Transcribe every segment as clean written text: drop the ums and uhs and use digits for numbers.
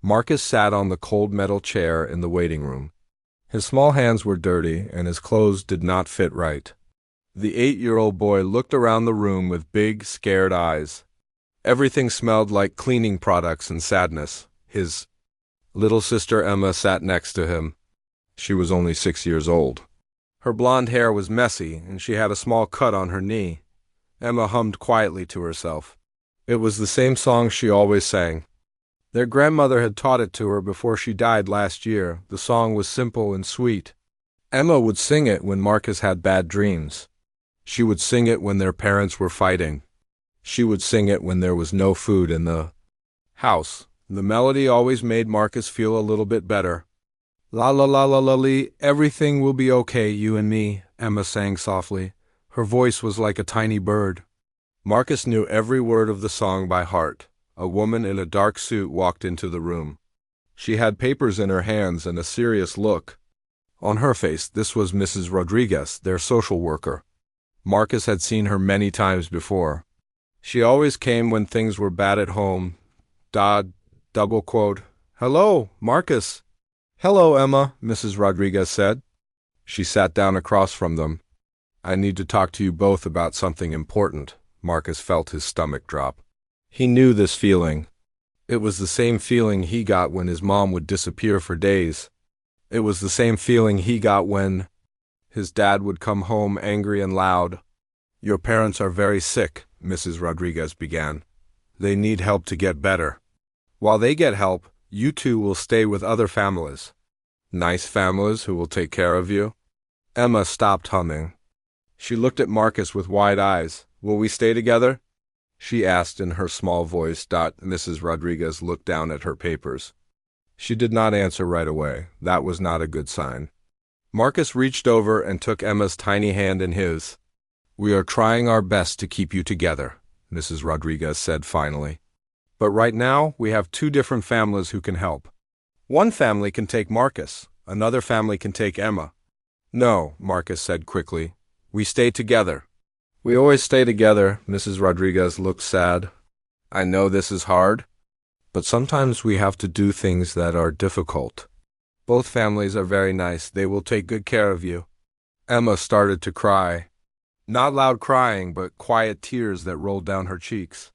Marcus sat on the cold metal chair in the waiting room. His small hands were dirty, and his clothes did not fit right. The 8-year-old boy looked around the room with big, scared eyes. Everything smelled like cleaning products and sadness. His little sister Emma sat next to him. She was only 6 years old. Her blonde hair was messy, and she had a small cut on her knee. Emma hummed quietly to herself. It was the same song she always sang. Their grandmother had taught it to her before she died last year. The song was simple and sweet. Emma would sing it when Marcus had bad dreams. She would sing it when their parents were fighting. She would sing it when there was no food in the house. The melody always made Marcus feel a little bit better. La la la la la lee, everything will be okay, you and me, Emma sang softly. Her voice was like a tiny bird. Marcus knew every word of the song by heart. A woman in a dark suit walked into the room. She had papers in her hands and a serious look. On her face, this was Mrs. Rodriguez, their social worker. Marcus had seen her many times before. She always came when things were bad at home. Double quote, "Hello, Marcus." "Hello, Emma," Mrs. Rodriguez said. She sat down across from them. "I need to talk to you both about something important." Marcus felt his stomach drop. He knew this feeling. It was the same feeling he got when his mom would disappear for days. It was the same feeling he got when his dad would come home angry and loud. "Your parents are very sick," Mrs. Rodriguez began. "They need help to get better. While they get help, you two will stay with other families. Nice families who will take care of you." Emma stopped humming. She looked at Marcus with wide eyes. "Will we stay together?" she asked in her small voice. Mrs. Rodriguez looked down at her papers. She did not answer right away. That was not a good sign. Marcus reached over and took Emma's tiny hand in his. "We are trying our best to keep you together," Mrs. Rodriguez said finally. "But right now, we have 2 different families who can help. One family can take Marcus. Another family can take Emma." "No," Marcus said quickly. "We stay together." "We always stay together," Mrs. Rodriguez looked sad. "I know this is hard, but sometimes we have to do things that are difficult. Both families are very nice. They will take good care of you." Emma started to cry. Not loud crying, but quiet tears that rolled down her cheeks.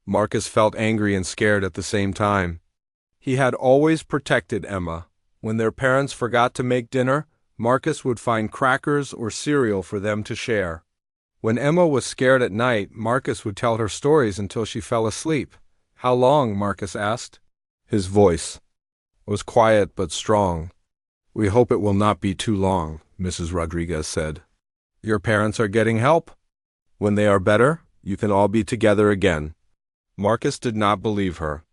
Marcus felt angry and scared at the same time. He had always protected Emma. When their parents forgot to make dinner, Marcus would find crackers or cereal for them to share. When Emma was scared at night, Marcus would tell her stories until she fell asleep. "How long?" Marcus asked. His voice was quiet but strong. "We hope it will not be too long," Mrs. Rodriguez said. "Your parents are getting help. When they are better, you can all be together again." Marcus did not believe her.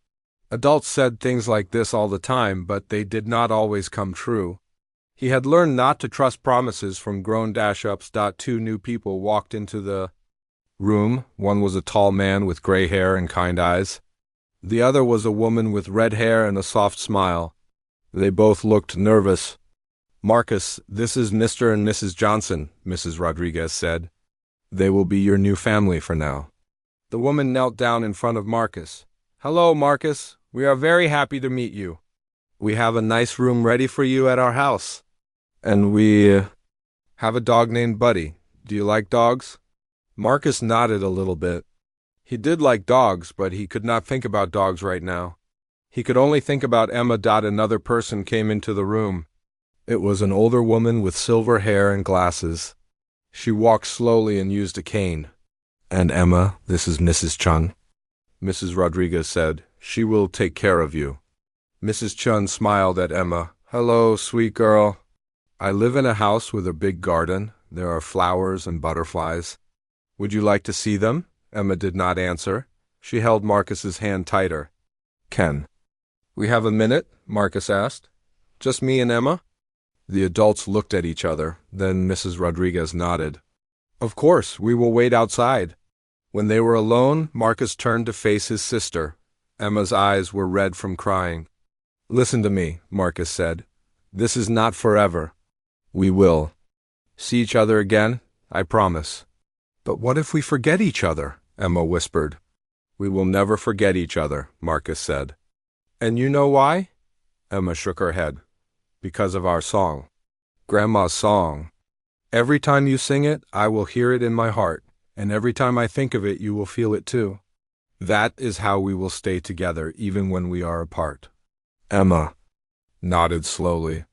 Adults said things like this all the time, but they did not always come true. He had learned not to trust promises from grown-ups. 2 new people walked into the room. One was a tall man with gray hair and kind eyes. The other was a woman with red hair and a soft smile. They both looked nervous. "Marcus, this is Mr. and Mrs. Johnson," Mrs. Rodriguez said. "They will be your new family for now." The woman knelt down in front of Marcus. "Hello, Marcus. We are very happy to meet you. We have a nice room ready for you at our house. And we have a dog named Buddy. Do you like dogs?" Marcus nodded a little bit. He did like dogs, but he could not think about dogs right now. He could only think about Emma. Another person came into the room. It was an older woman with silver hair and glasses. She walked slowly and used a cane. "And Emma, this is Mrs. Chun," Mrs. Rodriguez said. "She will take care of you." Mrs. Chun smiled at Emma. "Hello, sweet girl. I live in a house with a big garden. There are flowers and butterflies. Would you like to see them?" Emma did not answer. She held Marcus's hand tighter. "Can we have a minute?" Marcus asked. "Just me and Emma?" The adults looked at each other. Then Mrs. Rodriguez nodded. "Of course, we will wait outside." When they were alone, Marcus turned to face his sister. Emma's eyes were red from crying. "Listen to me," Marcus said. "This is not forever. We will see each other again, I promise." "But what if we forget each other?" Emma whispered. "We will never forget each other," Marcus said. And you know why? Emma shook her head. Because of our song. Grandma's song. Every time you sing it, I will hear it in my heart, and every time I think of it, you will feel it too. That is how we will stay together even when we are apart. Emma nodded slowly.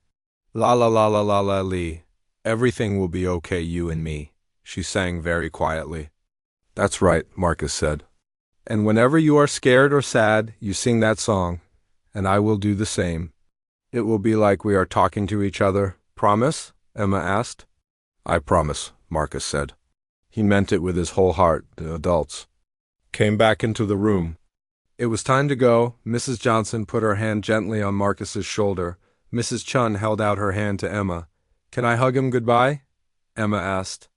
La la la la la la lee. Everything will be okay, you and me, she sang very quietly. That's right, Marcus said. And whenever you are scared or sad, you sing that song, and I will do the same. It will be like we are talking to each other. Promise? Emma asked. I promise, Marcus said. He meant it with his whole heart. The adults came back into the room. It was time to go. Mrs. Johnson put her hand gently on Marcus's shoulder. Mrs. Chun held out her hand to Emma. Can I hug him goodbye? Emma asked.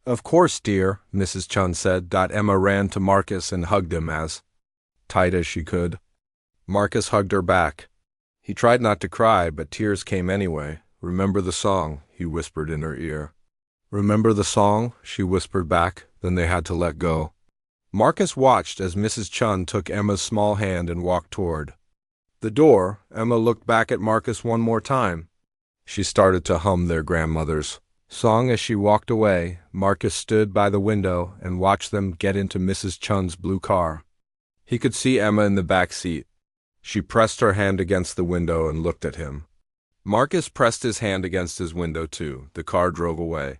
Of course, dear, Mrs. Chun said. Emma ran to Marcus and hugged him as tight as she could. Marcus hugged her back. He tried not to cry, but tears came anyway. Remember the song, he whispered in her ear. Remember the song, she whispered back. Then they had to let go. Marcus watched as Mrs. Chun took Emma's small hand and walked toward the door. Emma looked back at Marcus one more time. She started to hum their grandmother's song as she walked away. Marcus stood by the window and watched them get into Mrs. Chun's blue car. He could see Emma in the back seat. She pressed her hand against the window and looked at him. Marcus pressed his hand against his window too. The car drove away.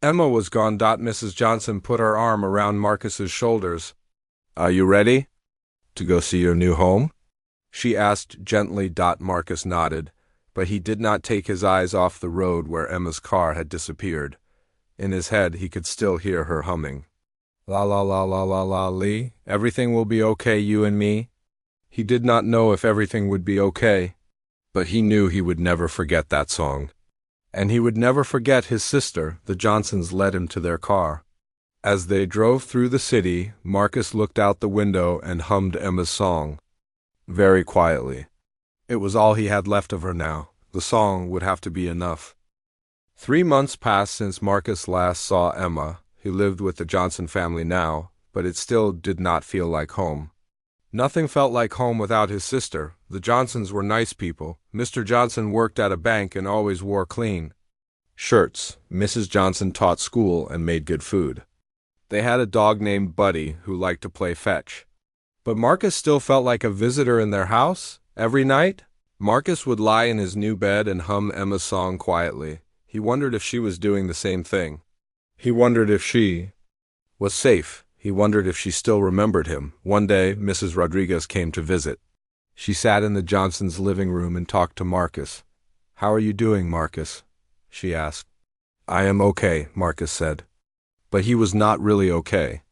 Emma was gone. Mrs. Johnson put her arm around Marcus's shoulders. Are you ready to go see your new home? She asked gently. Marcus nodded, but he did not take his eyes off the road where Emma's car had disappeared. In his head, he could still hear her humming. La la la la la la lee. Everything will be okay, you and me. He did not know if everything would be okay, but he knew he would never forget that song. And he would never forget his sister. The Johnsons led him to their car. As they drove through the city, Marcus looked out the window and hummed Emma's song. Very quietly. It was all he had left of her now. The song would have to be enough. 3 months passed since Marcus last saw Emma. He lived with the Johnson family now, but it still did not feel like home. Nothing felt like home without his sister. The Johnsons were nice people. Mr. Johnson worked at a bank and always wore clean shirts. Mrs. Johnson taught school and made good food. They had a dog named Buddy who liked to play fetch. But Marcus still felt like a visitor in their house. Every night, Marcus would lie in his new bed and hum Emma's song quietly. He wondered if she was doing the same thing. He wondered if she was safe. He wondered if she still remembered him. One day, Mrs. Rodriguez came to visit. She sat in the Johnsons' living room and talked to Marcus. How are you doing, Marcus? She asked. I am okay, Marcus said. But he was not really okay.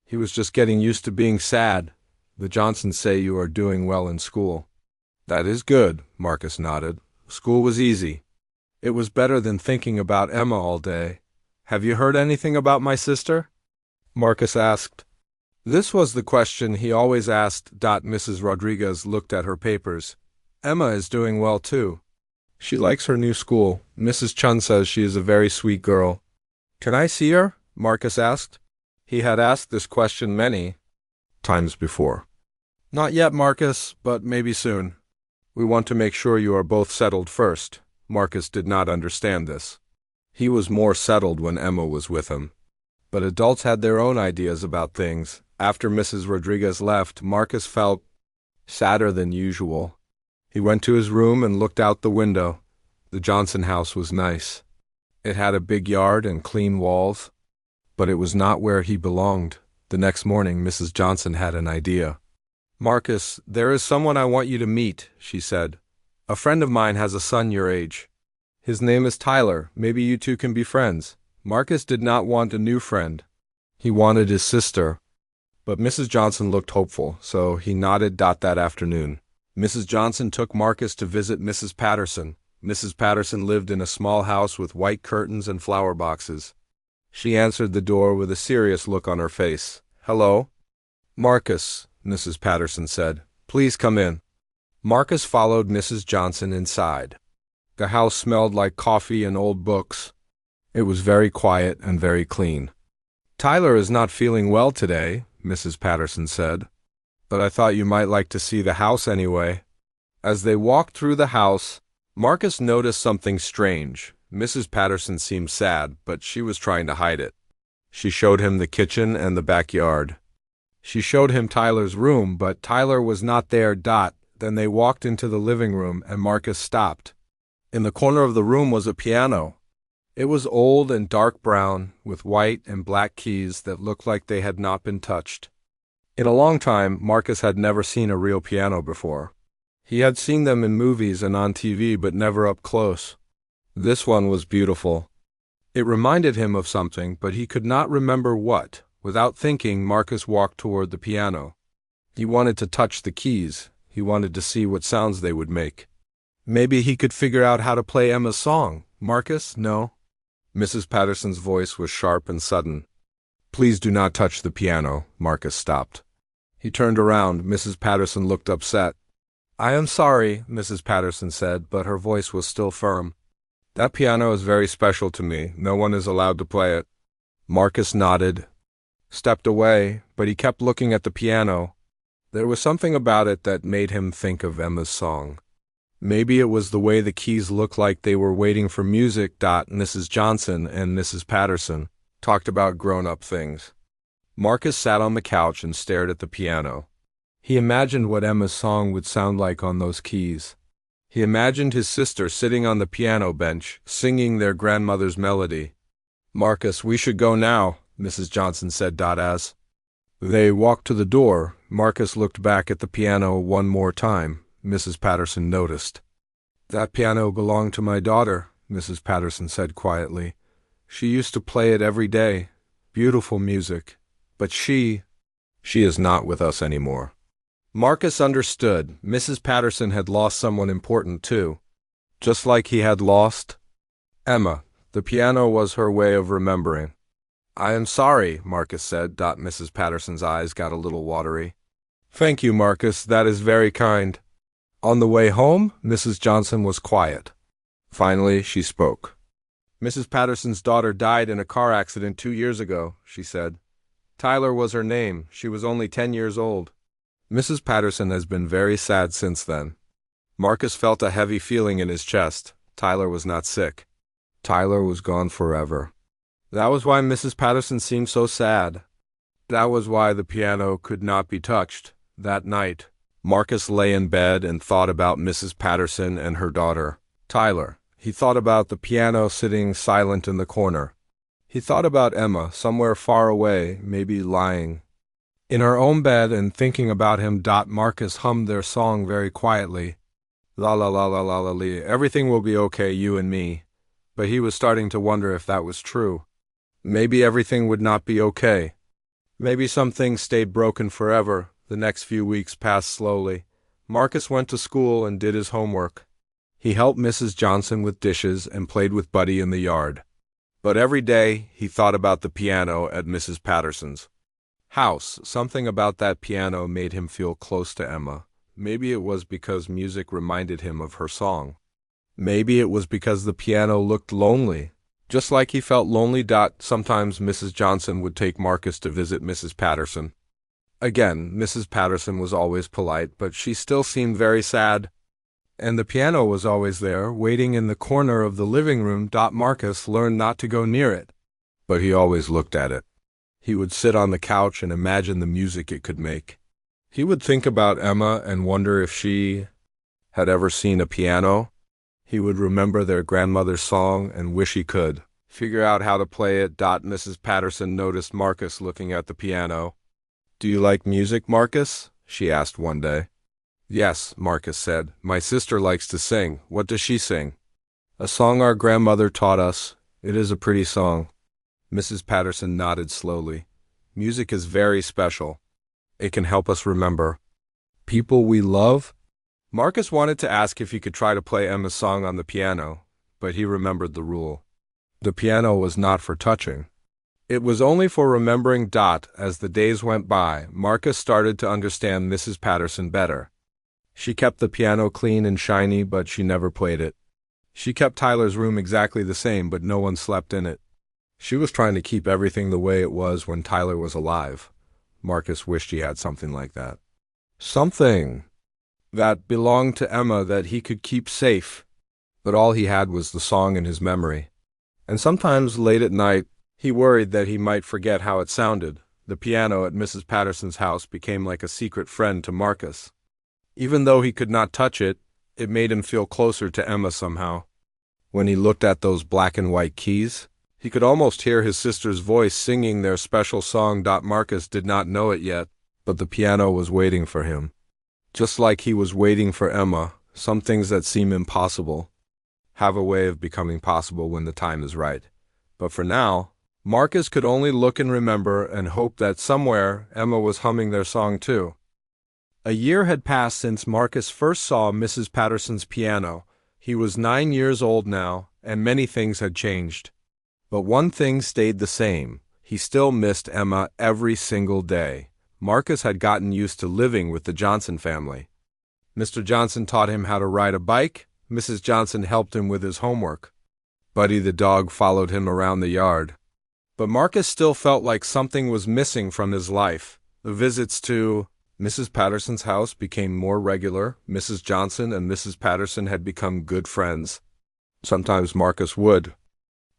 He was just getting used to being sad. The Johnsons say you are doing well in school. That is good, Marcus nodded. School was easy. It was better than thinking about Emma all day. Have you heard anything about my sister? Marcus asked. This was the question he always asked. Mrs. Rodriguez looked at her papers. Emma is doing well too. She likes her new school. Mrs. Chun says she is a very sweet girl. Can I see her? Marcus asked. He had asked this question many times before. Not yet, Marcus, but maybe soon. We want to make sure you are both settled first. Marcus did not understand this. He was more settled when Emma was with him. But adults had their own ideas about things. After Mrs. Rodriguez left, Marcus felt sadder than usual. He went to his room and looked out the window. The Johnson house was nice. It had a big yard and clean walls, but it was not where he belonged. The next morning, Mrs. Johnson had an idea. Marcus, there is someone I want you to meet, she said. A friend of mine has a son your age. His name is Tyler. Maybe you two can be friends. Marcus did not want a new friend. He wanted his sister. But Mrs. Johnson looked hopeful, so he nodded. That afternoon, Mrs. Johnson took Marcus to visit Mrs. Patterson. Mrs. Patterson lived in a small house with white curtains and flower boxes. She answered the door with a serious look on her face. Hello? Marcus, Mrs. Patterson said. Please come in. Marcus followed Mrs. Johnson inside. The house smelled like coffee and old books. It was very quiet and very clean. Tyler is not feeling well today, Mrs. Patterson said. But I thought you might like to see the house anyway. As they walked through the house, Marcus noticed something strange. Mrs. Patterson seemed sad, but she was trying to hide it. She showed him the kitchen and the backyard. She showed him Tyler's room, but Tyler was not there. Then they walked into the living room, and Marcus stopped. In the corner of the room was a piano. It was old and dark brown, with white and black keys that looked like they had not been touched. In a long time, Marcus had never seen a real piano before. He had seen them in movies and on TV, but never up close. This one was beautiful. It reminded him of something, but he could not remember what. Without thinking, Marcus walked toward the piano. He wanted to touch the keys. He wanted to see what sounds they would make. Maybe he could figure out how to play Emma's song. Marcus, no. Mrs. Patterson's voice was sharp and sudden. Please do not touch the piano. Marcus stopped. He turned around. Mrs. Patterson looked upset. I am sorry, Mrs. Patterson said, but her voice was still firm. That piano is very special to me. No one is allowed to play it. Marcus nodded, stepped away, but he kept looking at the piano. There was something about it that made him think of Emma's song. Maybe it was the way the keys looked like they were waiting for music. Mrs. Johnson and Mrs. Patterson talked about grown-up things. Marcus sat on the couch and stared at the piano. He imagined what Emma's song would sound like on those keys. He imagined his sister sitting on the piano bench, singing their grandmother's melody. Marcus, we should go now, Mrs. Johnson said. As they walked to the door, Marcus looked back at the piano one more time. Mrs. Patterson noticed. That piano belonged to my daughter, Mrs. Patterson said quietly. She used to play it every day. Beautiful music. But she is not with us anymore. Marcus understood. Mrs. Patterson had lost someone important too. Just like he had lost Emma. The piano was her way of remembering. I am sorry, Marcus said. Mrs. Patterson's eyes got a little watery. Thank you, Marcus. That is very kind. On the way home, Mrs. Johnson was quiet. Finally, she spoke. Mrs. Patterson's daughter died in a car accident 2 years ago, she said. Tyler was her name. She was only 10 years old. Mrs. Patterson has been very sad since then. Marcus felt a heavy feeling in his chest. Tyler was not sick. Tyler was gone forever. That was why Mrs. Patterson seemed so sad. That was why the piano could not be touched. That night, Marcus lay in bed and thought about Mrs. Patterson and her daughter, Tyler. He thought about the piano sitting silent in the corner. He thought about Emma, somewhere far away, maybe lying in her own bed and thinking about him. Marcus hummed their song very quietly. La la la la la la lee. Everything will be okay, you and me. But he was starting to wonder if that was true. Maybe everything would not be okay. Maybe some things stayed broken forever. The next few weeks passed slowly. Marcus went to school and did his homework. He helped Mrs. Johnson with dishes and played with Buddy in the yard. But every day he thought about the piano at Mrs. Patterson's house. Something about that piano made him feel close to Emma. Maybe it was because music reminded him of her song. Maybe it was because the piano looked lonely, just like he felt lonely. Sometimes Mrs. Johnson would take Marcus to visit Mrs. Patterson. Again, Mrs. Patterson was always polite, but she still seemed very sad. And the piano was always there, waiting in the corner of the living room. Marcus learned not to go near it, but he always looked at it. He would sit on the couch and imagine the music it could make. He would think about Emma and wonder if she had ever seen a piano. He would remember their grandmother's song and wish he could figure out how to play it. Mrs. Patterson noticed Marcus looking at the piano. Do you like music, Marcus? She asked one day. Yes, Marcus said. My sister likes to sing. What does she sing? A song our grandmother taught us. It is a pretty song. Mrs. Patterson nodded slowly. Music is very special. It can help us remember people we love. Marcus wanted to ask if he could try to play Emma's song on the piano, but he remembered the rule. The piano was not for touching. It was only for remembering. As the days went by, Marcus started to understand Mrs. Patterson better. She kept the piano clean and shiny, but she never played it. She kept Tyler's room exactly the same, but no one slept in it. She was trying to keep everything the way it was when Tyler was alive. Marcus wished he had something like that. Something that belonged to Emma that he could keep safe. But all he had was the song in his memory. And sometimes late at night, he worried that he might forget how it sounded. The piano at Mrs. Patterson's house became like a secret friend to Marcus. Even though he could not touch it, it made him feel closer to Emma somehow. When he looked at those black and white keys, he could almost hear his sister's voice singing their special song. Marcus did not know it yet, but the piano was waiting for him. Just like he was waiting for Emma, some things that seem impossible have a way of becoming possible when the time is right. But for now, Marcus could only look and remember and hope that somewhere Emma was humming their song too. A year had passed since Marcus first saw Mrs. Patterson's piano. He was 9 years old now, and many things had changed. But one thing stayed the same. He still missed Emma every single day. Marcus had gotten used to living with the Johnson family. Mr. Johnson taught him how to ride a bike. Mrs. Johnson helped him with his homework. Buddy the dog followed him around the yard. But Marcus still felt like something was missing from his life. The visits to Mrs. Patterson's house became more regular. Mrs. Johnson and Mrs. Patterson had become good friends. Sometimes Marcus would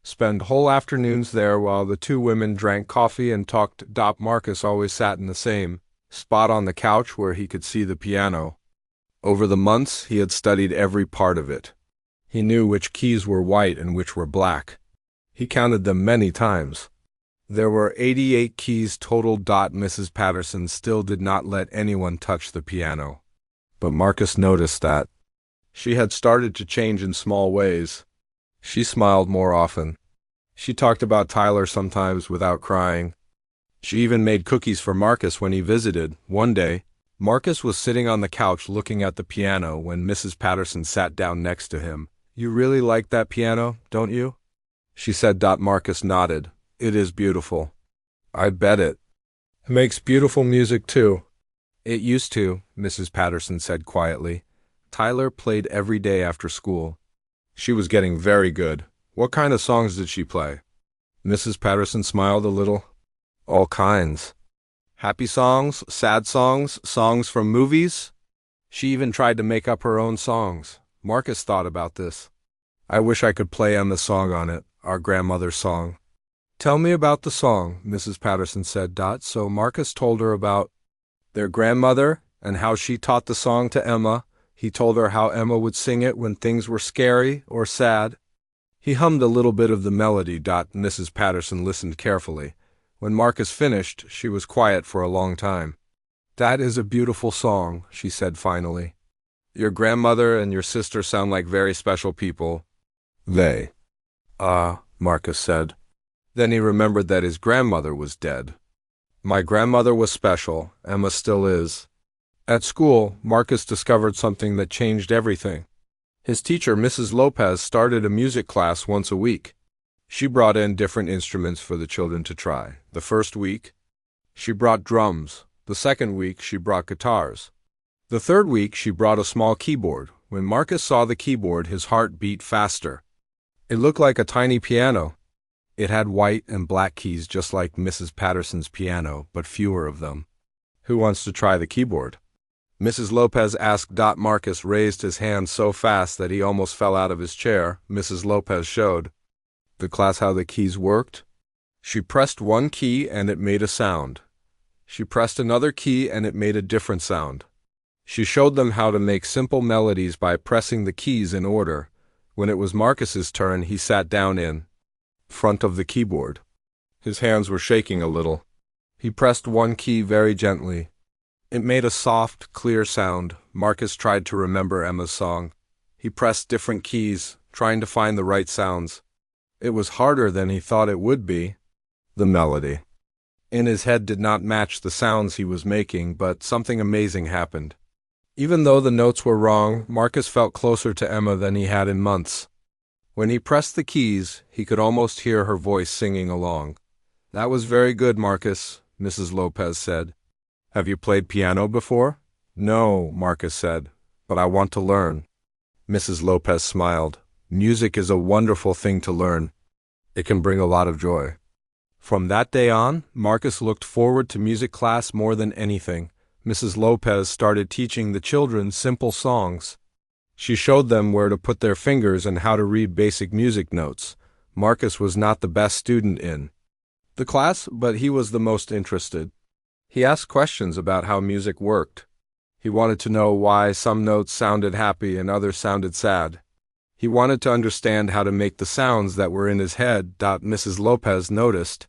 spend whole afternoons there while the two women drank coffee and talked. Marcus always sat in the same spot on the couch where he could see the piano. Over the months, he had studied every part of it. He knew which keys were white and which were black. He counted them many times. There were 88 keys total. Mrs. Patterson still did not let anyone touch the piano. But Marcus noticed that she had started to change in small ways. She smiled more often. She talked about Tyler sometimes without crying. She even made cookies for Marcus when he visited. One day, Marcus was sitting on the couch looking at the piano when Mrs. Patterson sat down next to him. "You really like that piano, don't you?" she said. Marcus nodded. "It is beautiful." "I bet it. It makes beautiful music too." "It used to," Mrs. Patterson said quietly. "Tyler played every day after school. She was getting very good." "What kind of songs did she play?" Mrs. Patterson smiled a little. "All kinds. Happy songs, sad songs, songs from movies. She even tried to make up her own songs." Marcus thought about this. "I wish I could play Emma's song on it, our grandmother's song." "Tell me about the song," Mrs. Patterson said. So Marcus told her about their grandmother and how she taught the song to Emma. He told her how Emma would sing it when things were scary or sad. He hummed a little bit of the melody. Mrs. Patterson listened carefully. When Marcus finished, she was quiet for a long time. "That is a beautiful song," she said finally. "Your grandmother and your sister sound like very special people." "They?" Marcus said. Then he remembered that his grandmother was dead. "My grandmother was special. Emma still is." At school, Marcus discovered something that changed everything. His teacher, Mrs. Lopez, started a music class once a week. She brought in different instruments for the children to try. The first week, she brought drums. The second week, she brought guitars. The third week, she brought a small keyboard. When Marcus saw the keyboard, his heart beat faster. It looked like a tiny piano. It had white and black keys just like Mrs. Patterson's piano, but fewer of them. "Who wants to try the keyboard?" Mrs. Lopez asked. Marcus raised his hand so fast that he almost fell out of his chair. Mrs. Lopez showed the class how the keys worked. She pressed one key and it made a sound. She pressed another key and it made a different sound. She showed them how to make simple melodies by pressing the keys in order. When it was Marcus's turn, he sat down in front of the keyboard. His hands were shaking a little. He pressed one key very gently. It made a soft, clear sound. Marcus tried to remember Emma's song. He pressed different keys, trying to find the right sounds. It was harder than he thought it would be. The melody in his head did not match the sounds he was making, but something amazing happened. Even though the notes were wrong, Marcus felt closer to Emma than he had in months. When he pressed the keys, he could almost hear her voice singing along. "That was very good, Marcus," Mrs. Lopez said. "Have you played piano before?" "No," Marcus said, "but I want to learn." Mrs. Lopez smiled. "Music is a wonderful thing to learn. It can bring a lot of joy." From that day on, Marcus looked forward to music class more than anything. Mrs. Lopez started teaching the children simple songs. She showed them where to put their fingers and how to read basic music notes. Marcus was not the best student in the class, but he was the most interested. He asked questions about how music worked. He wanted to know why some notes sounded happy and others sounded sad. He wanted to understand how to make the sounds that were in his head. Mrs. Lopez noticed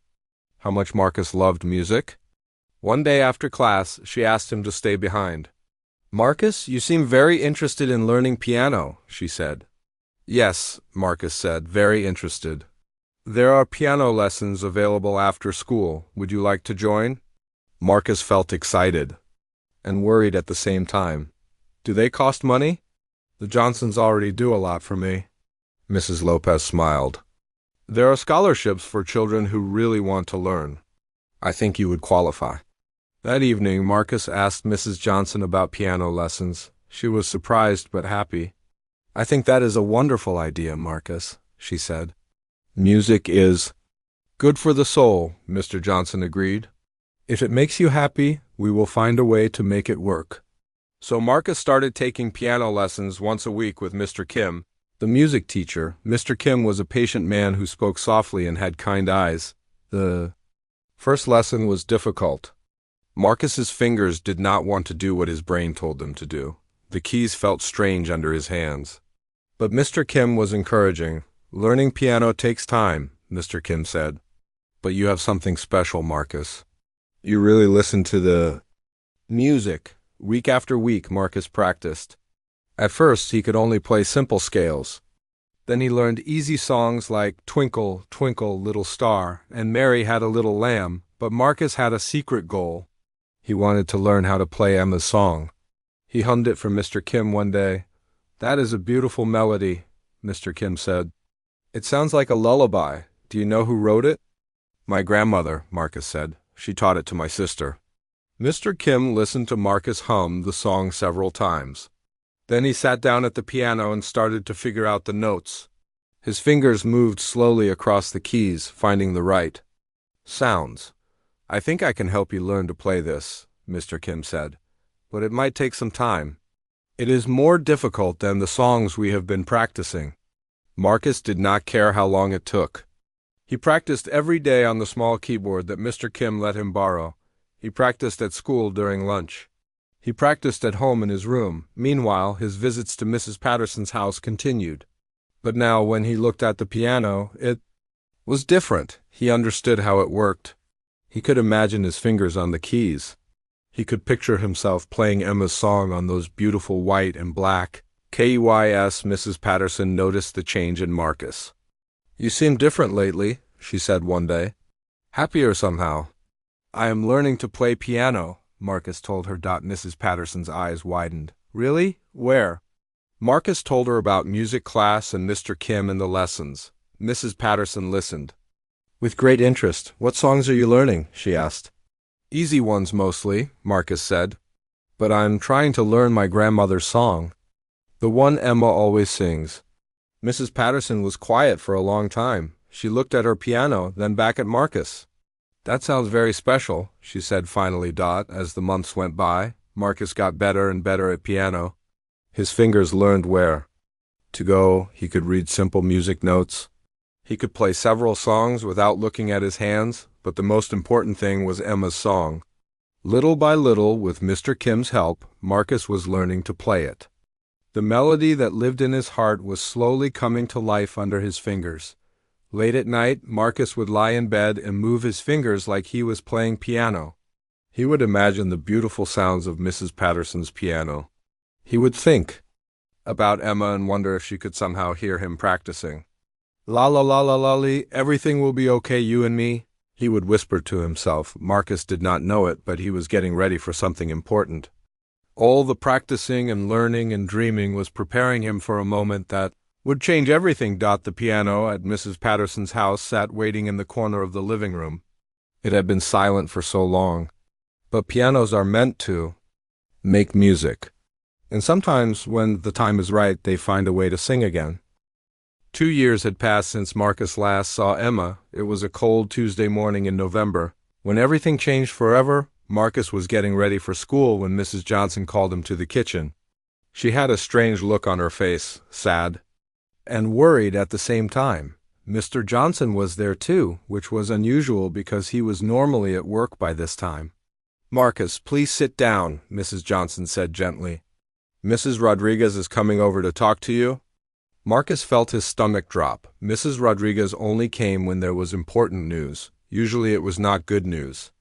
how much Marcus loved music. One day after class, she asked him to stay behind. "Marcus, you seem very interested in learning piano," she said. "Yes," Marcus said, "very interested. There are piano lessons available after school. Would you like to join?" Marcus felt excited and worried at the same time. "Do they cost money?" "The Johnsons already do a lot for me." Mrs. Lopez smiled. "There are scholarships for children who really want to learn. I think you would qualify." That evening, Marcus asked Mrs. Johnson about piano lessons. She was surprised but happy. "I think that is a wonderful idea, Marcus," she said. "Music is good for the soul," Mr. Johnson agreed. "If it makes you happy, we will find a way to make it work." So Marcus started taking piano lessons once a week with Mr. Kim, the music teacher. Mr. Kim was a patient man who spoke softly and had kind eyes. The first lesson was difficult. Marcus's fingers did not want to do what his brain told them to do. The keys felt strange under his hands. But Mr. Kim was encouraging. "Learning piano takes time," Mr. Kim said. "But you have something special, Marcus. You really listen to the music." Week after week, Marcus practiced. At first, he could only play simple scales. Then he learned easy songs like "Twinkle, Twinkle, Little Star" and "Mary Had a Little Lamb," but Marcus had a secret goal. He wanted to learn how to play Emma's song. He hummed it for Mr. Kim one day. "That is a beautiful melody," Mr. Kim said. "It sounds like a lullaby. Do you know who wrote it?" "My grandmother," Marcus said. "She taught it to my sister." Mr. Kim listened to Marcus hum the song several times. Then he sat down at the piano and started to figure out the notes. His fingers moved slowly across the keys, finding the right sounds. "I think I can help you learn to play this," Mr. Kim said, "but it might take some time. It is more difficult than the songs we have been practicing." Marcus did not care how long it took. He practiced every day on the small keyboard that Mr. Kim let him borrow. He practiced at school during lunch. He practiced at home in his room. Meanwhile, his visits to Mrs. Patterson's house continued. But now, when he looked at the piano, it was different. He understood how it worked. He could imagine his fingers on the keys. He could picture himself playing Emma's song on those beautiful white and black keys. Mrs. Patterson noticed the change in Marcus. "You seem different lately," she said one day. "Happier somehow." "I am learning to play piano," Marcus told her. Mrs. Patterson's eyes widened. "Really? Where?" Marcus told her about music class and Mr. Kim and the lessons. Mrs. Patterson listened with great interest. "What songs are you learning?" she asked. "Easy ones mostly," Marcus said. "But I'm trying to learn my grandmother's song, the one Emma always sings." Mrs. Patterson was quiet for a long time. She looked at her piano, then back at Marcus. "That sounds very special," she said finally. As the months went by, Marcus got better and better at piano. His fingers learned where to go. He could read simple music notes. He could play several songs without looking at his hands, but the most important thing was Emma's song. Little by little, with Mr. Kim's help, Marcus was learning to play it. The melody that lived in his heart was slowly coming to life under his fingers. Late at night, Marcus would lie in bed and move his fingers like he was playing piano. He would imagine the beautiful sounds of Mrs. Patterson's piano. He would think about Emma and wonder if she could somehow hear him practicing. "La la la la la lee, everything will be okay, you and me," he would whisper to himself. Marcus did not know it, but he was getting ready for something important. All the practicing and learning and dreaming was preparing him for a moment that would change everything. The piano at Mrs. Patterson's house sat waiting in the corner of the living room. It had been silent for so long. But pianos are meant to make music. And sometimes, when the time is right, they find a way to sing again. 2 years had passed since Marcus last saw Emma. It was a cold Tuesday morning in November. When everything changed forever, Marcus was getting ready for school when Mrs. Johnson called him to the kitchen. She had a strange look on her face, sad and worried at the same time. Mr. Johnson was there too, which was unusual because he was normally at work by this time. "Marcus, please sit down," Mrs. Johnson said gently. "Mrs. Rodriguez is coming over to talk to you." Marcus felt his stomach drop. Mrs. Rodriguez only came when there was important news. Usually it was not good news.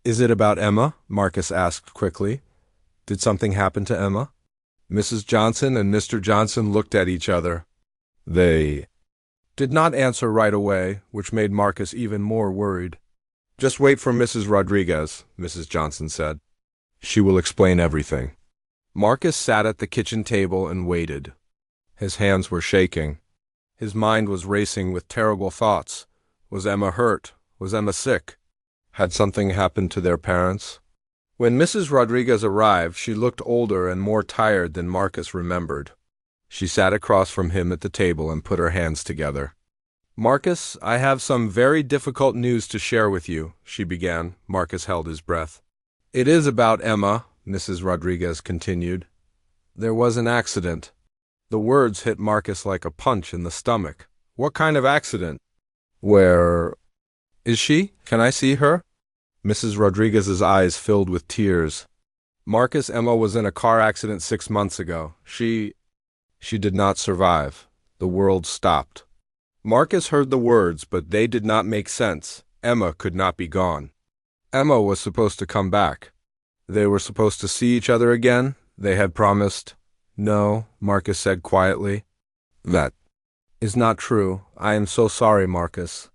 "Is it about Emma?" Marcus asked quickly. "Did something happen to Emma?" Mrs. Johnson and Mr. Johnson looked at each other. They did not answer right away, which made Marcus even more worried. "Just wait for Mrs. Rodriguez," Mrs. Johnson said. "She will explain everything." Marcus sat at the kitchen table and waited. His hands were shaking. His mind was racing with terrible thoughts. Was Emma hurt? Was Emma sick? Had something happened to their parents? When Mrs. Rodriguez arrived, she looked older and more tired than Marcus remembered. She sat across from him at the table and put her hands together. "Marcus, I have some very difficult news to share with you," she began. Marcus held his breath. "It is about Emma," Mrs. Rodriguez continued. "There was an accident." The words hit Marcus like a punch in the stomach. "What kind of accident? Where is she? Can I see her?" Mrs. Rodriguez's eyes filled with tears. "Marcus, Emma was in a car accident 6 months ago. She did not survive. The world stopped." Marcus heard the words, but they did not make sense. Emma could not be gone. Emma was supposed to come back. They were supposed to see each other again. They had promised. "No," Marcus said quietly. "That is not true. I am so sorry, Marcus.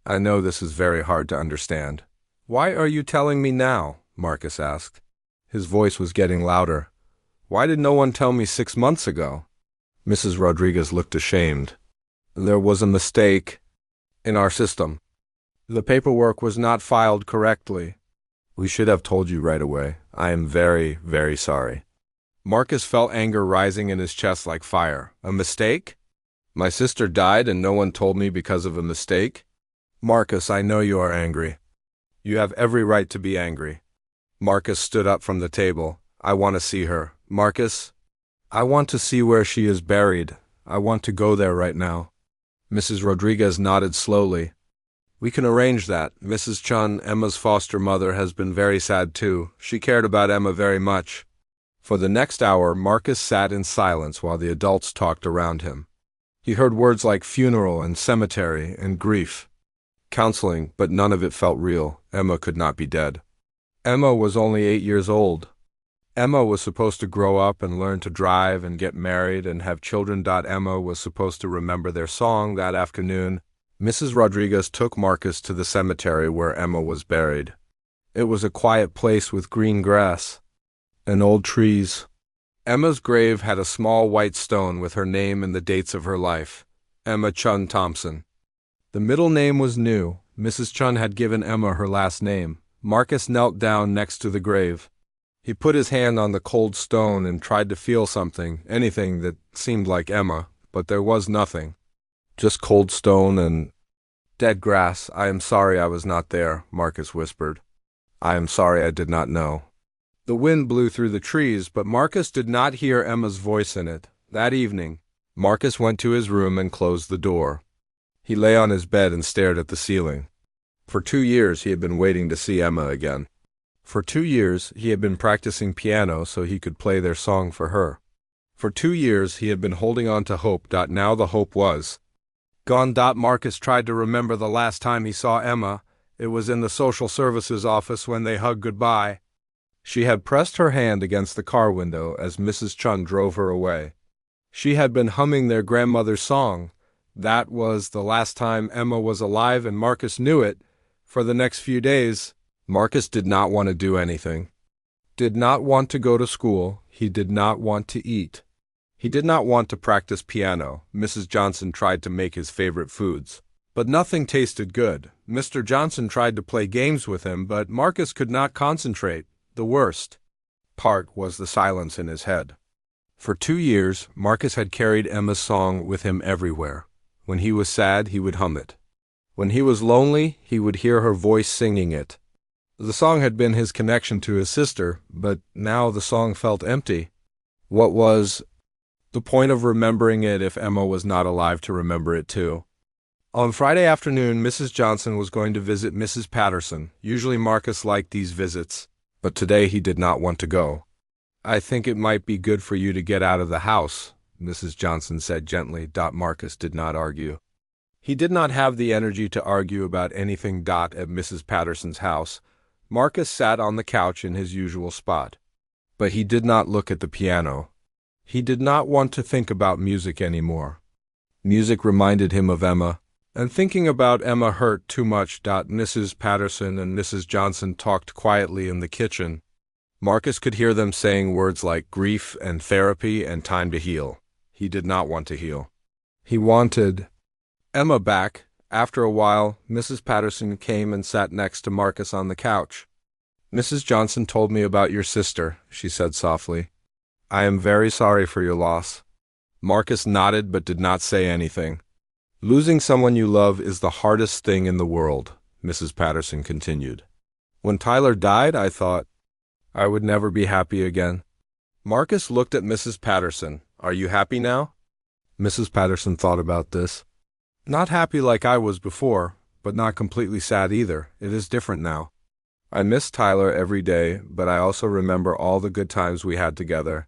I know this is very hard to understand." "Why are you telling me now?" Marcus asked. His voice was getting louder. "Why did no one tell me 6 months ago?" Mrs. Rodriguez looked ashamed. "There was a mistake in our system. The paperwork was not filed correctly. We should have told you right away. I am very, very sorry." Marcus felt anger rising in his chest like fire. "A mistake? My sister died and no one told me because of a mistake?" "Marcus, I know you are angry. You have every right to be angry." Marcus stood up from the table. "I want to see her. Marcus, I want to see where she is buried. I want to go there right now." Mrs. Rodriguez nodded slowly. "We can arrange that. Mrs. Chun, Emma's foster mother, has been very sad too. She cared about Emma very much." For the next hour, Marcus sat in silence while the adults talked around him. He heard words like funeral and cemetery and grief. Counseling, but none of it felt real. Emma could not be dead. Emma was only 8 years old. Emma was supposed to grow up and learn to drive and get married and have children. Emma was supposed to remember their song that afternoon. Mrs. Rodriguez took Marcus to the cemetery where Emma was buried. It was a quiet place with green grass and old trees. Emma's grave had a small white stone with her name and the dates of her life. Emma Chun Thompson. The middle name was new. Mrs. Chun had given Emma her last name. Marcus knelt down next to the grave. He put his hand on the cold stone and tried to feel something, anything that seemed like Emma, but there was nothing. Just cold stone and dead grass. "I am sorry I was not there," Marcus whispered. "I am sorry I did not know." The wind blew through the trees, but Marcus did not hear Emma's voice in it. That evening, Marcus went to his room and closed the door. He lay on his bed and stared at the ceiling. For 2 years he had been waiting to see Emma again. For 2 years he had been practicing piano so he could play their song for her. For 2 years he had been holding on to hope. Now the hope was gone. Marcus tried to remember the last time he saw Emma. It was in the social services office when they hugged goodbye. She had pressed her hand against the car window as Mrs. Chun drove her away. She had been humming their grandmother's song. That was the last time Emma was alive, and Marcus knew it. For the next few days, Marcus did not want to do anything. Did not want to go to school. He did not want to eat. He did not want to practice piano. Mrs. Johnson tried to make his favorite foods, but nothing tasted good. Mr. Johnson tried to play games with him, but Marcus could not concentrate. The worst part was the silence in his head. For 2 years, Marcus had carried Emma's song with him everywhere. When he was sad, he would hum it. When he was lonely, he would hear her voice singing it. The song had been his connection to his sister, but now the song felt empty. What was the point of remembering it if Emma was not alive to remember it too? On Friday afternoon, Mrs. Johnson was going to visit Mrs. Patterson. Usually Marcus liked these visits, but today he did not want to go. "I think it might be good for you to get out of the house," Mrs. Johnson said gently. Marcus did not argue. He did not have the energy to argue about anything. At Mrs. Patterson's house, Marcus sat on the couch in his usual spot. But he did not look at the piano. He did not want to think about music anymore. Music reminded him of Emma, and thinking about Emma hurt too much. Mrs. Patterson and Mrs. Johnson talked quietly in the kitchen. Marcus could hear them saying words like grief and therapy and time to heal. He did not want to heal. He wanted Emma back. After a while, Mrs. Patterson came and sat next to Marcus on the couch. "Mrs. Johnson told me about your sister," she said softly. "I am very sorry for your loss." Marcus nodded but did not say anything. "Losing someone you love is the hardest thing in the world," Mrs. Patterson continued. "When Tyler died, I thought I would never be happy again." Marcus looked at Mrs. Patterson. "Are you happy now?" Mrs. Patterson thought about this. "Not happy like I was before, but not completely sad either. It is different now. I miss Tyler every day, but I also remember all the good times we had together."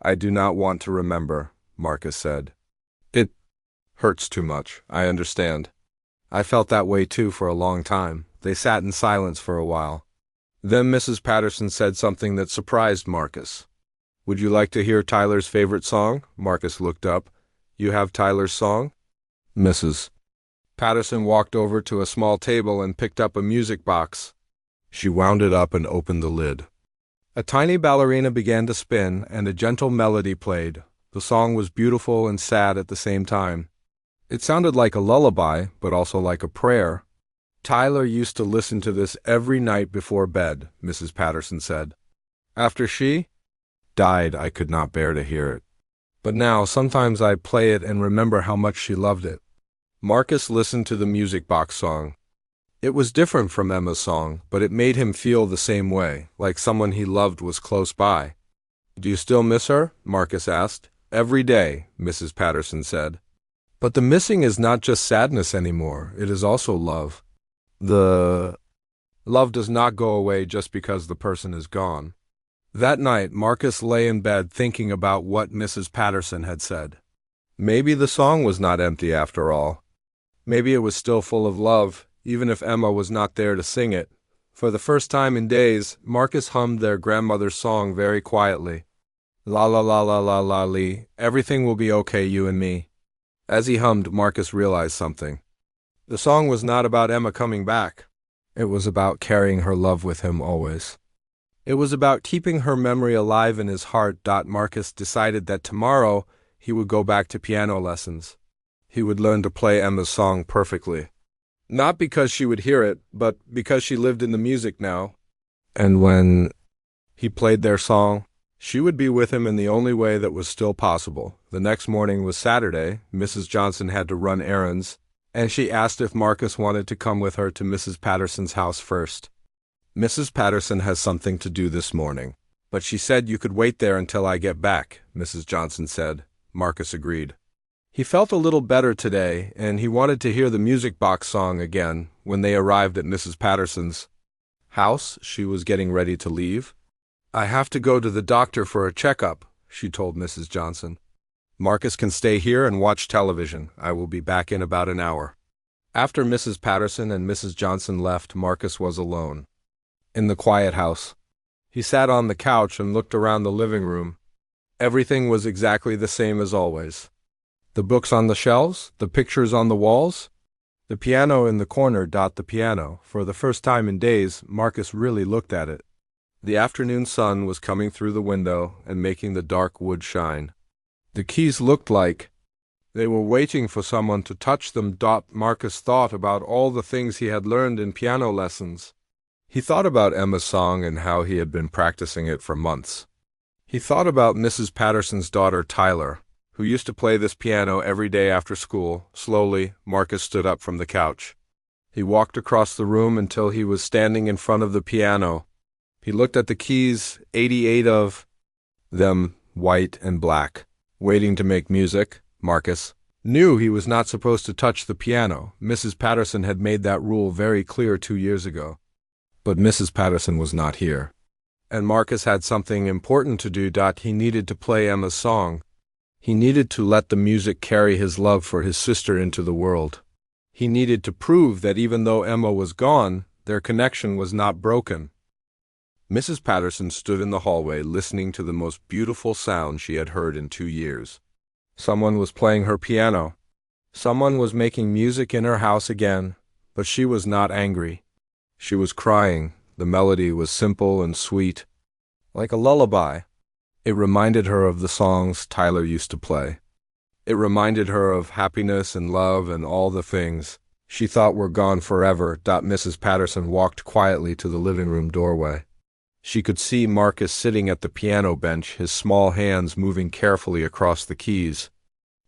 "I do not want to remember," Marcus said. "It hurts too much. I understand. I felt that way too for a long time." They sat in silence for a while. Then Mrs. Patterson said something that surprised Marcus. "Would you like to hear Tyler's favorite song?" Marcus looked up. "You have Tyler's song?" Mrs. Patterson walked over to a small table and picked up a music box. She wound it up and opened the lid. A tiny ballerina began to spin, and a gentle melody played. The song was beautiful and sad at the same time. It sounded like a lullaby, but also like a prayer. "Tyler used to listen to this every night before bed," Mrs. Patterson said. "After she died, I could not bear to hear it. But now, sometimes I play it and remember how much she loved it." Marcus listened to the music box song. It was different from Emma's song, but it made him feel the same way, like someone he loved was close by. "Do you still miss her?" Marcus asked. "Every day," Mrs. Patterson said. "But the missing is not just sadness anymore, it is also love. The love does not go away just because the person is gone." That night, Marcus lay in bed thinking about what Mrs. Patterson had said. Maybe the song was not empty after all. Maybe it was still full of love, even if Emma was not there to sing it. For the first time in days, Marcus hummed their grandmother's song very quietly. "La la la la la la lee, everything will be okay, you and me." As he hummed, Marcus realized something. The song was not about Emma coming back. It was about carrying her love with him always. It was about keeping her memory alive in his heart. Marcus decided that tomorrow he would go back to piano lessons. He would learn to play Emma's song perfectly. Not because she would hear it, but because she lived in the music now. And when he played their song, she would be with him in the only way that was still possible. The next morning was Saturday. Mrs. Johnson had to run errands, and she asked if Marcus wanted to come with her to Mrs. Patterson's house first. "Mrs. Patterson has something to do this morning, but she said you could wait there until I get back," Mrs. Johnson said. Marcus agreed. He felt a little better today, and he wanted to hear the music box song again. When they arrived at Mrs. Patterson's house, she was getting ready to leave. "I have to go to the doctor for a checkup," she told Mrs. Johnson. "Marcus can stay here and watch television. I will be back in about an hour." After Mrs. Patterson and Mrs. Johnson left, Marcus was alone. In the quiet house, he sat on the couch and looked around the living room. Everything was exactly the same as always. The books on the shelves, the pictures on the walls, the piano in the corner. The piano. For the first time in days, Marcus really looked at it. The afternoon sun was coming through the window and making the dark wood shine. The keys looked like they were waiting for someone to touch them. Marcus thought about all the things he had learned in piano lessons. He thought about Emma's song and how he had been practicing it for months. He thought about Mrs. Patterson's daughter, Tyler, who used to play this piano every day after school. Slowly, Marcus stood up from the couch. He walked across the room until he was standing in front of the piano. He looked at the keys, 88 of them, white and black. Waiting to make music, Marcus knew he was not supposed to touch the piano. Mrs. Patterson had made that rule very clear 2 years ago. But Mrs. Patterson was not here. And Marcus had something important to do. He needed to play Emma's song. He needed to let the music carry his love for his sister into the world. He needed to prove that even though Emma was gone, their connection was not broken. Mrs. Patterson stood in the hallway listening to the most beautiful sound she had heard in 2 years. Someone was playing her piano. Someone was making music in her house again, but she was not angry. She was crying. The melody was simple and sweet, like a lullaby. It reminded her of the songs Tyler used to play. It reminded her of happiness and love and all the things she thought were gone forever. Mrs. Patterson walked quietly to the living room doorway. She could see Marcus sitting at the piano bench, his small hands moving carefully across the keys.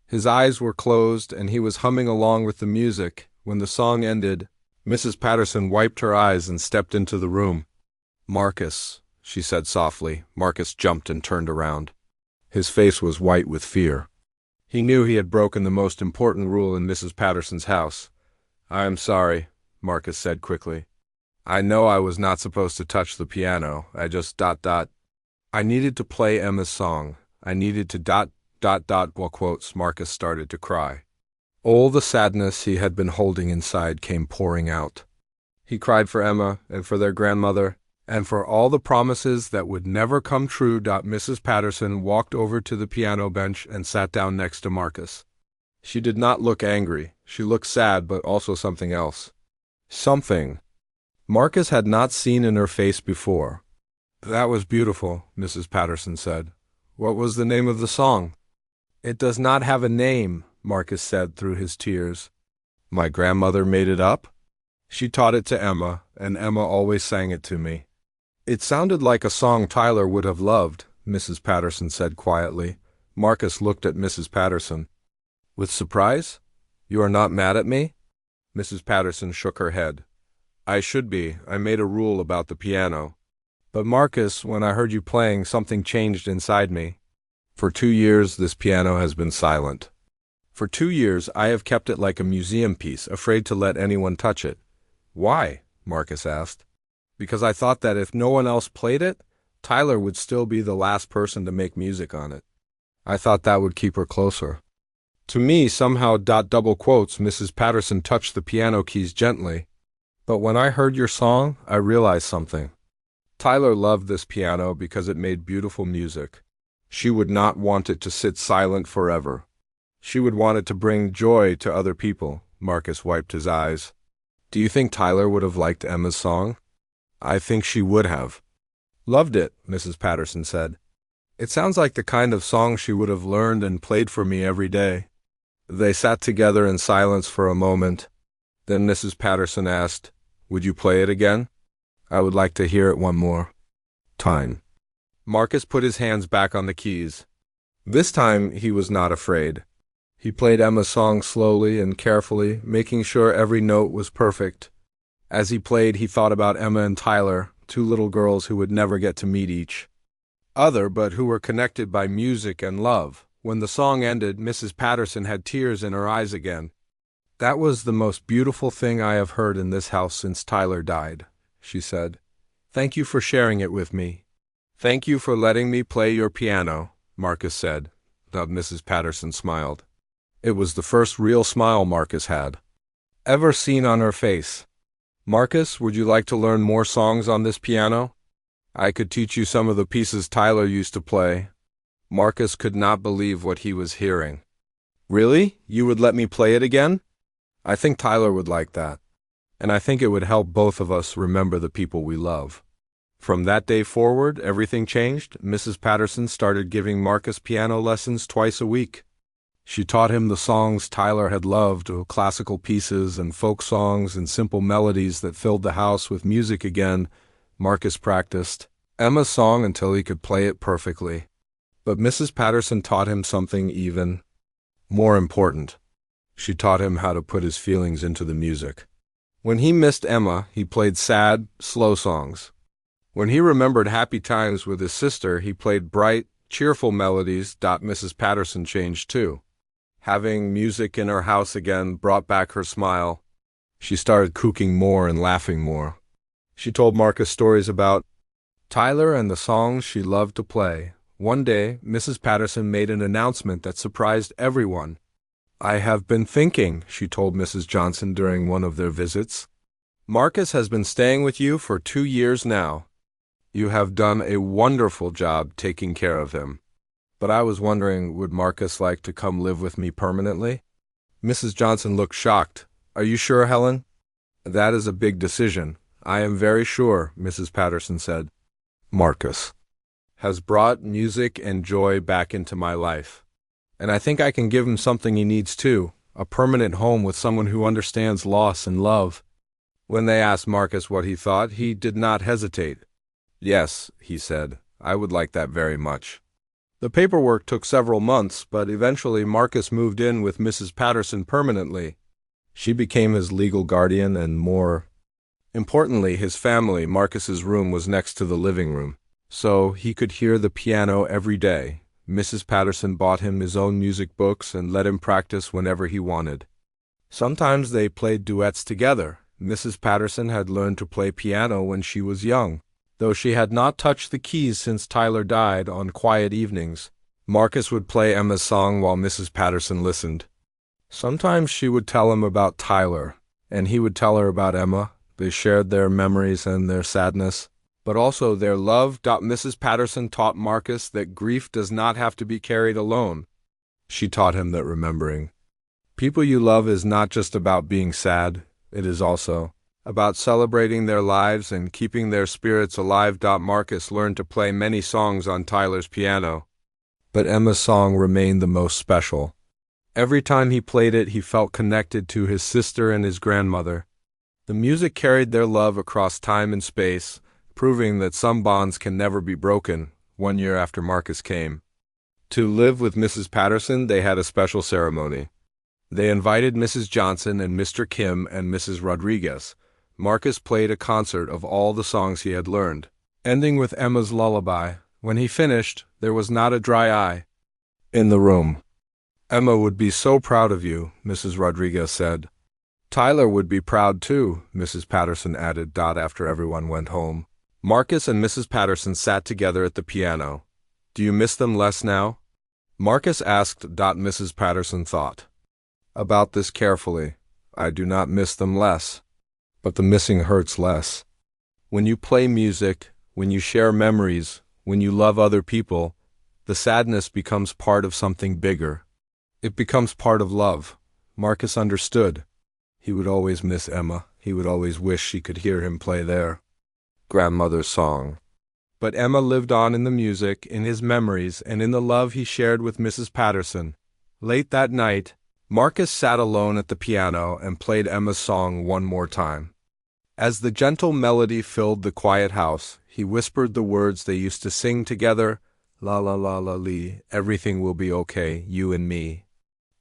His eyes were closed, and he was humming along with the music. When the song ended, Mrs. Patterson wiped her eyes and stepped into the room. "Marcus," she said softly. Marcus jumped and turned around. His face was white with fear. He knew he had broken the most important rule in Mrs. Patterson's house. "I am sorry," Marcus said quickly. "I know I was not supposed to touch the piano. I just ... I needed to play Emma's song. I needed to ... While quotes, Marcus started to cry. All the sadness he had been holding inside came pouring out. He cried for Emma and for their grandmother and for all the promises that would never come true. Mrs. Patterson walked over to the piano bench and sat down next to Marcus. She did not look angry. She looked sad, but also something else. Something Marcus had not seen in her face before. "That was beautiful," Mrs. Patterson said. "What was the name of the song?" "It does not have a name," Marcus said through his tears. "My grandmother made it up? She taught it to Emma, and Emma always sang it to me." "It sounded like a song Tyler would have loved," Mrs. Patterson said quietly. Marcus looked at Mrs. Patterson with surprise. "You are not mad at me?" Mrs. Patterson shook her head. "I should be. I made a rule about the piano. But Marcus, when I heard you playing, something changed inside me. For 2 years this piano has been silent. For 2 years I have kept it like a museum piece, afraid to let anyone touch it." "Why?" Marcus asked. "Because I thought that if no one else played it, Tyler would still be the last person to make music on it. I thought that would keep her closer." To me, somehow, ... Mrs. Patterson touched the piano keys gently. "But when I heard your song, I realized something. Tyler loved this piano because it made beautiful music. She would not want it to sit silent forever. She would want it to bring joy to other people." Marcus wiped his eyes. "Do you think Tyler would have liked Emma's song?" "I think she would have." "Loved it," Mrs. Patterson said. "It sounds like the kind of song she would have learned and played for me every day." They sat together in silence for a moment. Then Mrs. Patterson asked, "Would you play it again?" "I would like to hear it one more time." Marcus put his hands back on the keys. This time he was not afraid. He played Emma's song slowly and carefully, making sure every note was perfect. As he played, he thought about Emma and Tyler, 2 little girls who would never get to meet each other, but who were connected by music and love. When the song ended, Mrs. Patterson had tears in her eyes again. "That was the most beautiful thing I have heard in this house since Tyler died," she said. "Thank you for sharing it with me." "Thank you for letting me play your piano," Marcus said. Mrs. Patterson smiled. It was the first real smile Marcus had ever seen on her face. "Marcus, would you like to learn more songs on this piano? I could teach you some of the pieces Tyler used to play." Marcus could not believe what he was hearing. "Really? You would let me play it again?" "I think Tyler would like that. And I think it would help both of us remember the people we love." From that day forward, everything changed. Mrs. Patterson started giving Marcus piano lessons twice a week. She taught him the songs Tyler had loved, classical pieces and folk songs and simple melodies that filled the house with music again. Marcus practiced Emma's song until he could play it perfectly. But Mrs. Patterson taught him something even more important. She taught him how to put his feelings into the music. When he missed Emma, he played sad, slow songs. When he remembered happy times with his sister, he played bright, cheerful melodies. Mrs. Patterson changed too. Having music in her house again brought back her smile. She started cooking more and laughing more. She told Marcus stories about Tyler and the songs she loved to play. One day, Mrs. Patterson made an announcement that surprised everyone. "I have been thinking," she told Mrs. Johnson during one of their visits. "Marcus has been staying with you for 2 years now. You have done a wonderful job taking care of him. But I was wondering, would Marcus like to come live with me permanently?" Mrs. Johnson looked shocked. "Are you sure, Helen?" "That is a big decision. I am very sure," Mrs. Patterson said. "Marcus has brought music and joy back into my life. And I think I can give him something he needs too, a permanent home with someone who understands loss and love." When they asked Marcus what he thought, he did not hesitate. "Yes," he said, "I would like that very much." The paperwork took several months, but eventually Marcus moved in with Mrs. Patterson permanently. She became his legal guardian and, more importantly, his family. Marcus's room was next to the living room, so he could hear the piano every day. Mrs. Patterson bought him his own music books and let him practice whenever he wanted. Sometimes they played duets together. Mrs. Patterson had learned to play piano when she was young, though she had not touched the keys since Tyler died. On quiet evenings, Marcus would play Emma's song while Mrs. Patterson listened. Sometimes she would tell him about Tyler, and he would tell her about Emma. They shared their memories and their sadness, but also their love. Mrs. Patterson taught Marcus that grief does not have to be carried alone. She taught him that remembering people you love is not just about being sad, it is also about celebrating their lives and keeping their spirits alive. Marcus learned to play many songs on Tyler's piano, but Emma's song remained the most special. Every time he played it, he felt connected to his sister and his grandmother. The music carried their love across time and space, proving that some bonds can never be broken. 1 year after Marcus came to live with Mrs. Patterson, they had a special ceremony. They invited Mrs. Johnson and Mr. Kim and Mrs. Rodriguez. Marcus played a concert of all the songs he had learned, ending with Emma's lullaby. When he finished, there was not a dry eye in the room. "Emma would be so proud of you," Mrs. Rodriguez said. "Tyler would be proud too," Mrs. Patterson added. After everyone went home, Marcus and Mrs. Patterson sat together at the piano. "Do you miss them less now?" Marcus asked. Mrs. Patterson thought about this carefully. "I do not miss them less, but the missing hurts less. When you play music, when you share memories, when you love other people, the sadness becomes part of something bigger. It becomes part of love." Marcus understood. He would always miss Emma. He would always wish she could hear him play their grandmother's song. But Emma lived on in the music, in his memories, and in the love he shared with Mrs. Patterson. Late that night, Marcus sat alone at the piano and played Emma's song one more time. As the gentle melody filled the quiet house, he whispered the words they used to sing together, "La la la la lee, everything will be okay, you and me."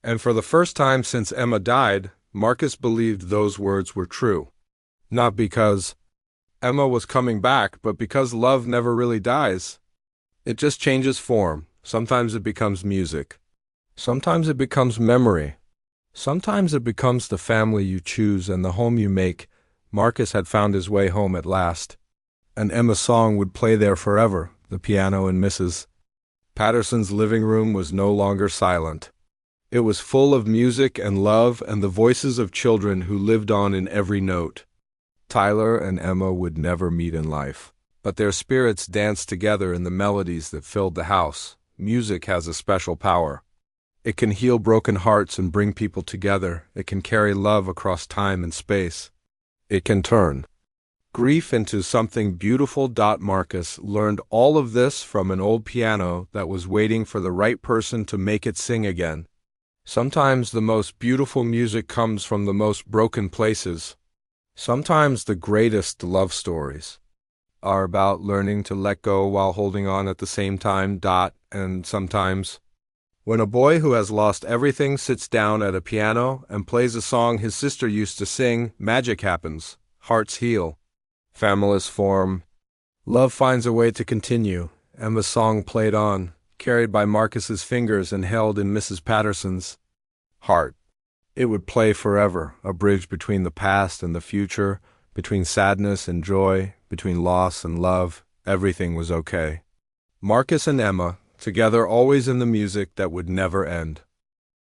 And for the first time since Emma died, Marcus believed those words were true. Not because Emma was coming back, but because love never really dies. It just changes form. Sometimes it becomes music. Sometimes it becomes memory. Sometimes it becomes the family you choose and the home you make. Marcus had found his way home at last, and Emma's song would play there forever. The piano in Mrs. Patterson's living room was no longer silent. It was full of music and love and the voices of children who lived on in every note. Tyler and Emma would never meet in life, but their spirits danced together in the melodies that filled the house. Music has a special power. It can heal broken hearts and bring people together. It can carry love across time and space. It can turn grief into something beautiful. Marcus learned all of this from an old piano that was waiting for the right person to make it sing again. Sometimes the most beautiful music comes from the most broken places. Sometimes the greatest love stories are about learning to let go while holding on at the same time. And sometimes When a boy who has lost everything sits down at a piano and plays a song his sister used to sing, magic happens, hearts heal, families form. Love finds a way to continue, and the song played on, carried by Marcus's fingers and held in Mrs. Patterson's heart. It would play forever, a bridge between the past and the future, between sadness and joy, between loss and love. Everything was okay. Marcus and Emma, together always in the music that would never end.